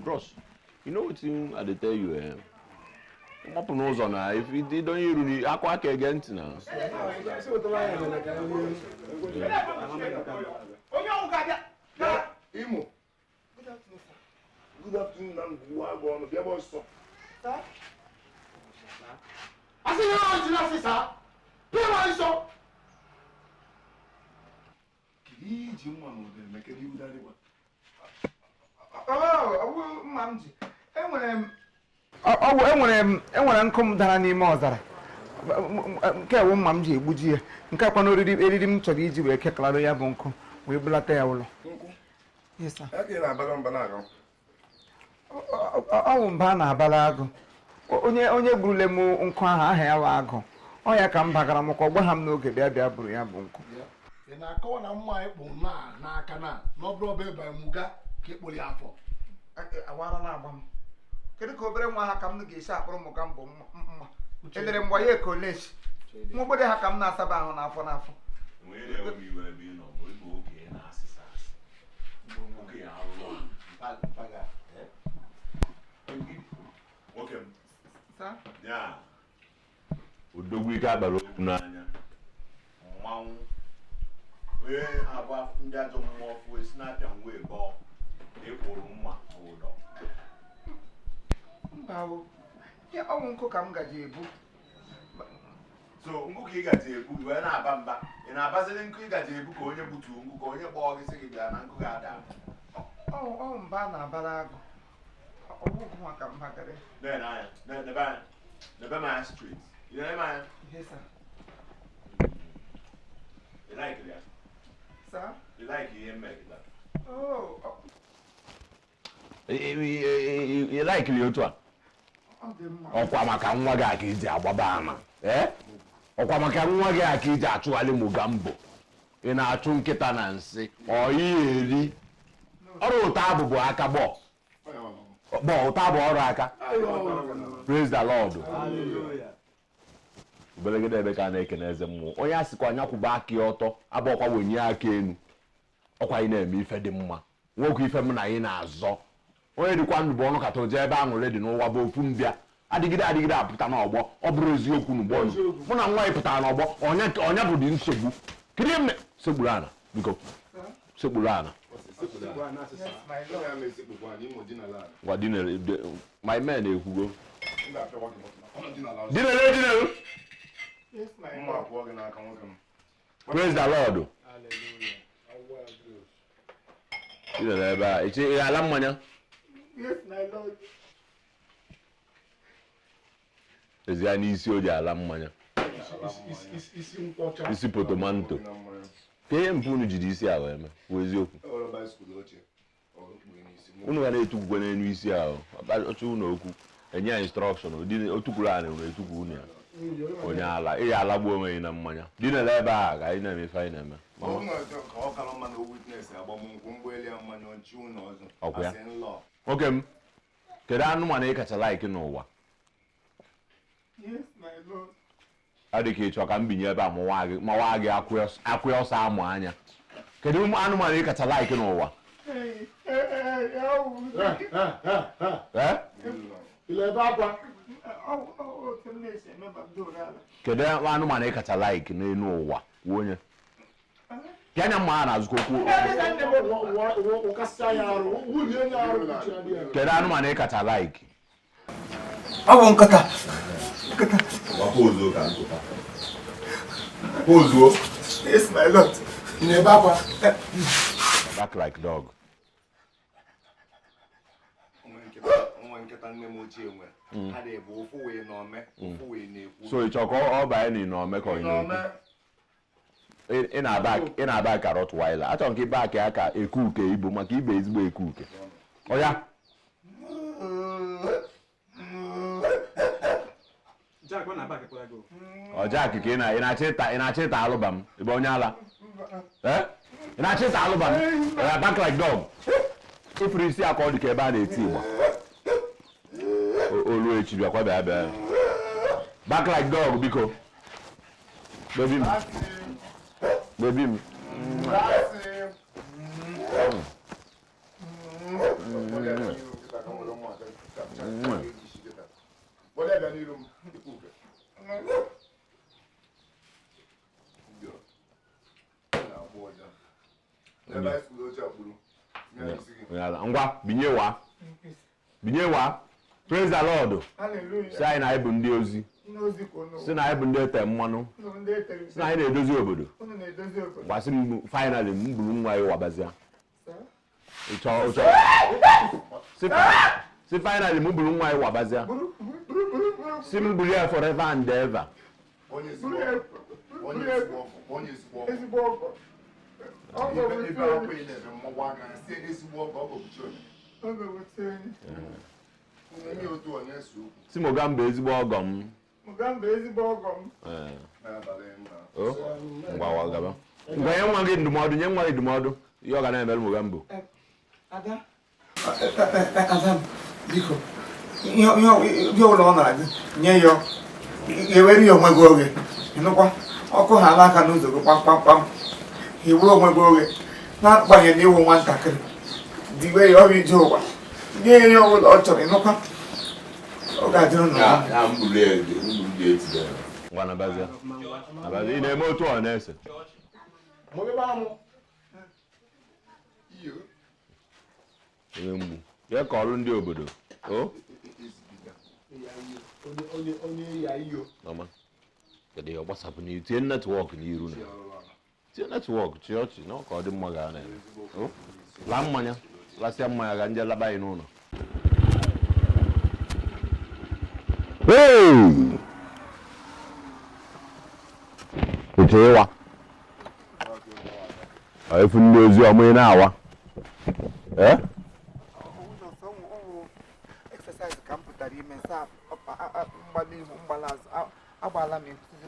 bros, you know what I tell you, Open nose on if you don't use the aqua against now. Imo. Good afternoon, and who are going to be able to stop? I said, you're not in sir. Where are you, sir? Oh, Mamji. Enwere nkụm dara n'ime ọzara nke ewu mma m ji egbuji ya nke akwa na eriri m chọrọ iji wee kekalado ya bụ nkụ wee bulata ya ụlọ ọwụ mba na-abala agụ onye gburule m nkụ ahụ aha ya wa agụ ọ ya ka m bagara maka ọ gbagha m n'oge bịa bụrụ ya bụ nkụ ị na-akọwa na mma ịkpụ n'aka na n'ọbụrụ ọba ebe muga ka ịkpụrụ ya afọ awara na-agba m kedu ka obere nwa ha ka m ga-esi akpụrụ Mogambo mma edere mgbe ya ekolechi nwa ogbede ha ka m na-asaba ahụ n'afọ n'afọ Odogwu ike agbara okwu n'anya mmanwụ wee agba ndị ajọ mmụọ ọfụ esi na-apịa ngwa ebe ịkwụrụ mma ụdọ ya ọnwụ nkụ ka m gaji ebu so nkụ ka ị gaji ebu wee na-aba mba ị na-abazili nkụ ị gaji ebu ka onye gbutuo nkụ ka onye kpọọ gị sị gị bịa na nkụ ga-ada ọwụ mba na-abara agụ ọgwụgwụ maka mbagara nebe m anya street you know man yes sir you like it sir you like it make that you like it otu a ọkwa maka nwa gị aka iji agbaba ama ọkwa maka nwa gị aka iji achụghalị Mogambo ị na-achụ nkịta na nsị ọyị eri ọrụ ụta abụ bụ aka bọ ụta bụ ọrụ aka praise the Lord ubelegede ebe ka na-ekene eze mmụọ onye a sịkwa anya kwụba aka ya ọtọ abụọkwa wenye aka enu ọkwa ị na-eme ife dị mma nwoke ife m na ị na-azọ onye dịkwa ndụ bụ ọnụ kata oje ebe aṅụrị dị n'ụwa bụ ofu mbịa adịgide apụta n'ọgbọ ọ bụrụ eziokwu n'ugbo mụ na nwa ya pụtara n'ọgbọ ọnya bụ dị nsogbu kedu eme segburu ana biko segburu ana gwa dinere my men ekwugo dinere praise the Lord dinere ebe a ị ala mmanya yes my lord ezi ya n'isi o ji ala mmanya isi potomanto ka ihe mpụ unu jiri isi ahụ eme bụ eziokwu unu ga na-etukwukwe n'elu isi ahụ ọchụ unu okwu enye ya instrọkshọn otukwuru anyị unu etukwu unu ya onye ala ị ya alagbu onwe gị na mmanya dị nele ebe a ka anyị na-eme ife anyị na-eme ọkwa ya nwoke m kedu anụmanụ ị kacha laiki n'ụwa adịka ịchọ ka m binye ebe a mawa gị akwụ ọsọ amụ anya kedu anụmanụ ị kacha laiki n'ụwa kedu anụmanụ ị kacha laiki n'elu ụwa onye pịa anya mma a na-azụkọ okwu kedu anụmanụ ị kacha laiki ọ bụ nkata pozuo ka nkụta pozuo yes my lord ị na-ebe akwa back like dog nwa nkịta nne m ochie nwe ha na-ebu ofu wee n'ome ofu wee na-ekwu so ịchọ ka ọ banye n'ome ka ọ na-ekwu ị na-aba ka Rottweiler achọrọ nke ibe aka ya ka eku uke ibu maka ibe ezigbo eku uke ọya ọja ka ị na-achọ ịta alụba m ebe onye ala ị na-achọ ịta alụba m back like dog ifuru isi aka ọ dị ka ebe a na-eti igba olu echi bịakwa bịa back like dog biko baby m ngwa binyewa praise the Lord. Si anyị na anyị bụ ndị ozi, si na anyị bụ ndị ete mmanụ, si na anyị na-edozi obodo. Gwasị m finally m buru nwa ya wabazia. Si finally m buru nwa ya wabazia. Si m buru ya forever and ever. Si Mogambo ezigbo ọgọ m. Ngwa gaba. Ngwa nye nwa gị ndụmọdụ, ihe ọ ga na-emere Mogambo. Ada, biko, ihe ụlọ ọ na-adị, nye ya, ewere ya onwe gị oge, ịnụkwa, ọkụ ha alaka n'ụzọ gị kpamkpamkpam, iwere onwe gị oge, na-akpanye na iwu nwatakịrị, diwe ya ọrụ ije ụwa, nye ya ihe ọbụla ọ chọrọ, ịnụkwa, ọ ga-adịrị n'ụwa. Ngwa nabazia, ị na-eme otu ọ na-ese. Ya ka ọrụ ndị obodo. Ọma. Kedu ya gbasapụ n'ihu tie netwọk n'iru na. Tie netwọk chịọchị na ka ọ dị mma ga na-eme. La mmanya, lasịa mmanya ga nje laba anyị n'ụlọ. Ịwa. Efu ndị ozi ọmụ ị na-awa.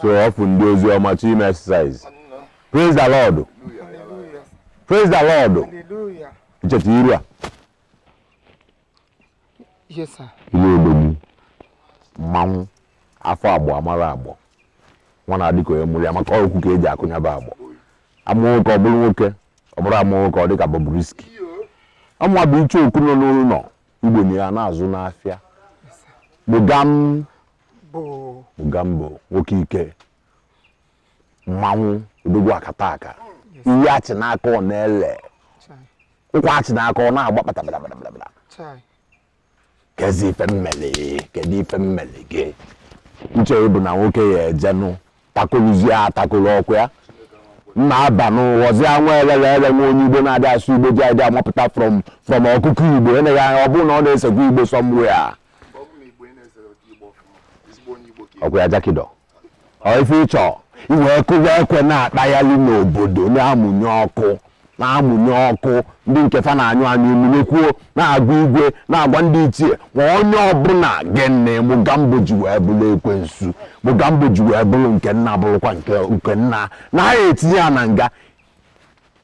So often those who are much in exercise. Praise the Lord. Praise the Lord. Hallelujah. Yes, sir. Mam afọ agbo amara agbo. Nwana adịko ya muri amaka okwu ka eji akụnya ba agbo. Amụ ka ọ bụrụ nwoke, ọ bụrụ amụ ka ọ dị ka Bobrisky. Amụ abụ iche okwu n'ụlọ Igbo ya na-azụ n'afịa. Mogambo nwoke ike. Mmanwụ odogwu akataka. Ihe achị n'aka ọ na-ele. Ụkwa achị n'aka ọ na-agba kpatabadabadabada. Kezi ife mmele gị. Uche ịbụ na nwoke ya ejenụ takoluzie atakolu ọkụ ya. Nna aba n'ụwọzi anwa elele nwa onye Igbo na-adị asụ Igbo ji adị amapụta from ọkụkọ Igbo enyeghị anya ọ bụrụ na ọ na-esekwa Igbo somewhere. Ọkwa ya jakido. Ọ ife ịchọ iwe kụwa ekwe na-akpaghalị n'obodo na-amụnye ọkụ ndị nke fa na-anyụ anyụ emunyekwuo na-agwa igwe na-agwa ndị ichie ma onye ọbụla gene Mogambo ji wee bụrụ ekwensu. Mogambo ji wee bụrụ nke nna bụrụkwa nke nna na-aya etinye ya na nga.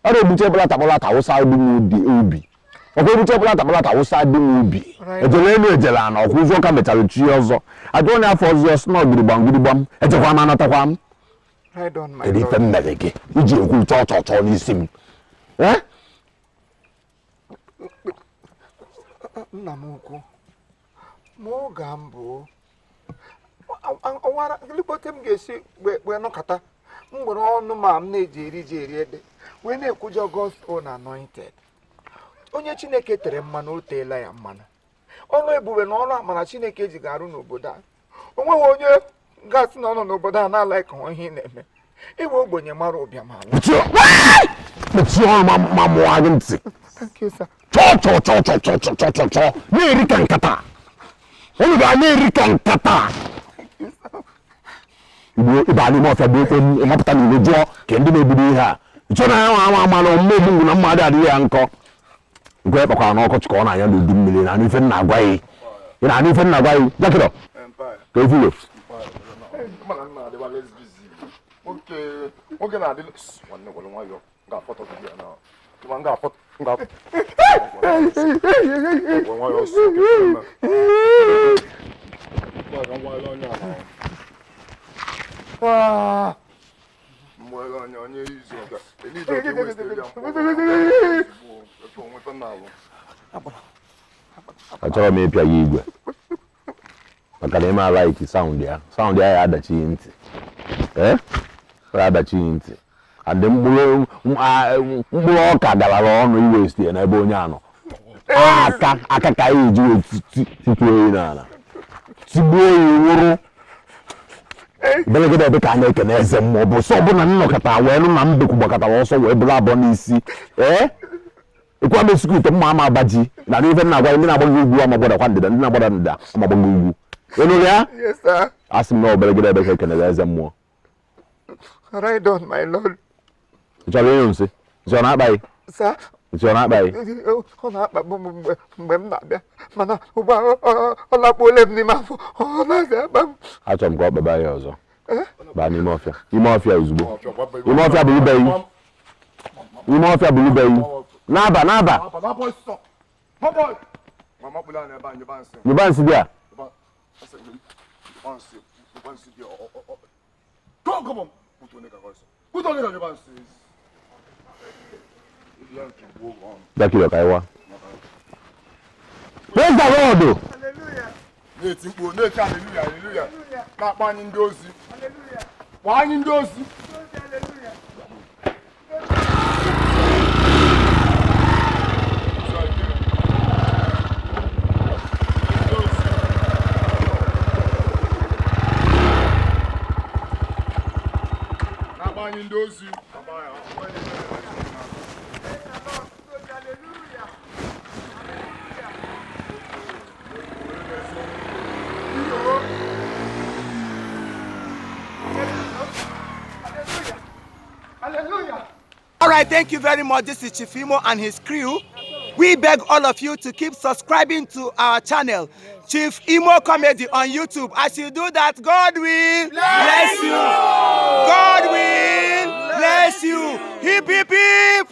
Ọ na-ebuche bụlata awụsa dị n'ubi. Ọkwa ebuche bụlata awụsa dị n'ubi. Ejele elu ejele ana ọkwa ụzọ ka mechara chi ọzọ. Ajụ onye afọ ọzọ si n'ọgiri gbam ejekwa m anatakwa m. Kedu ife mmere gị iji ekwu chọọ n'isi m? Nna m ukwu, Mogambo, ọwara lipote m ga-esi wee nọkọta mgbere ọnụ ma m na-eji eri ede wee na-ekwujọ gospel na anointed. Onye Chineke tere mmanụ o teela ya mmanụ. Ọrụ ebube na ọrụ amara Chineke ji ga-arụ n'obodo a. O nweghị onye gasị na ọnọ n'obodo a na-ala ka ihe na-eme. Iwe ogbenye mara ụbịa ma chọ na-eri ka nkata. Unu ga na-eri ka nkata. Igbo anyị ma ọfịa bụ ekwe mapụta n'ile jụọ ka ndị na-ebido ihe a. Chọ na ya ama na mmegbu ngwu na mmadụ adịghị ya nkọ. Nke kpakwara n'ọkọchị ka ọ na-anya n'udu mmiri na ife nna agwa yi. Ị na ife nna agwa yi. Jakịrọ. Ka efulo. Oge na-adị nwanne gwara nwayọ ga-afọtọ gị ya na ga-afọtọ onye izu ọga achọrọ m ịpịa ya igwe maka na ịma like sound ya ya adachi ntị ya adachi ntị and mkpụrụ ọka galara ọnụ iwesti ya n'ebe onye anọ aka ka ya eji tituo oyi n'ala tigbuo ya wụrụ belegede ebe ka a na-ekene eze mmụọ bụ sọ ọbụla nnọkọta wee nụ na mbekwu gbakọtara ọsọ wee bụrụ abụọ n'isi ịkwa mesịkwa ite mma ama abaji na n'ife na-agwa ndị na-agbago ugwu amagbadakwa ndịda ndị na-agbada ndịda amagbago ugwu ịnụrụ ya asị m na obelegede ebe ka ekenere eze mmụọ Right on, my lord. ị chọrọ ịnyụ nsị ị chọrọ na-akpa gị Sir? ị chọrọ na-akpa gị Ọ na-akpagbu m mgbe m na-abịa mana ụgbọ ọ lakpuole m n'ime afọ ọ na-azị akpa m. achọrọ m ka ọ kpaba ya ọzọ baa n'ime ọfịa ozugbo ime ọfịa bụ ibe yi ime ọfịa bụ ibe yi n'aba nyụba nsị dị a dakịrị ka ịwa praise the Lord. Na-eti mkpu na-eti hallelujah hallelujah na-akpọ anyị ndị ozi kpọọ anyị ndị ozi na-akpọ anyị ndị ozi All right, thank you very much. This is Chief Imo and his crew. We beg all of you to keep subscribing to our channel, Chief Imo Comedy on YouTube. As you do that, God will bless you. God will bless you. Hip, hip, hip.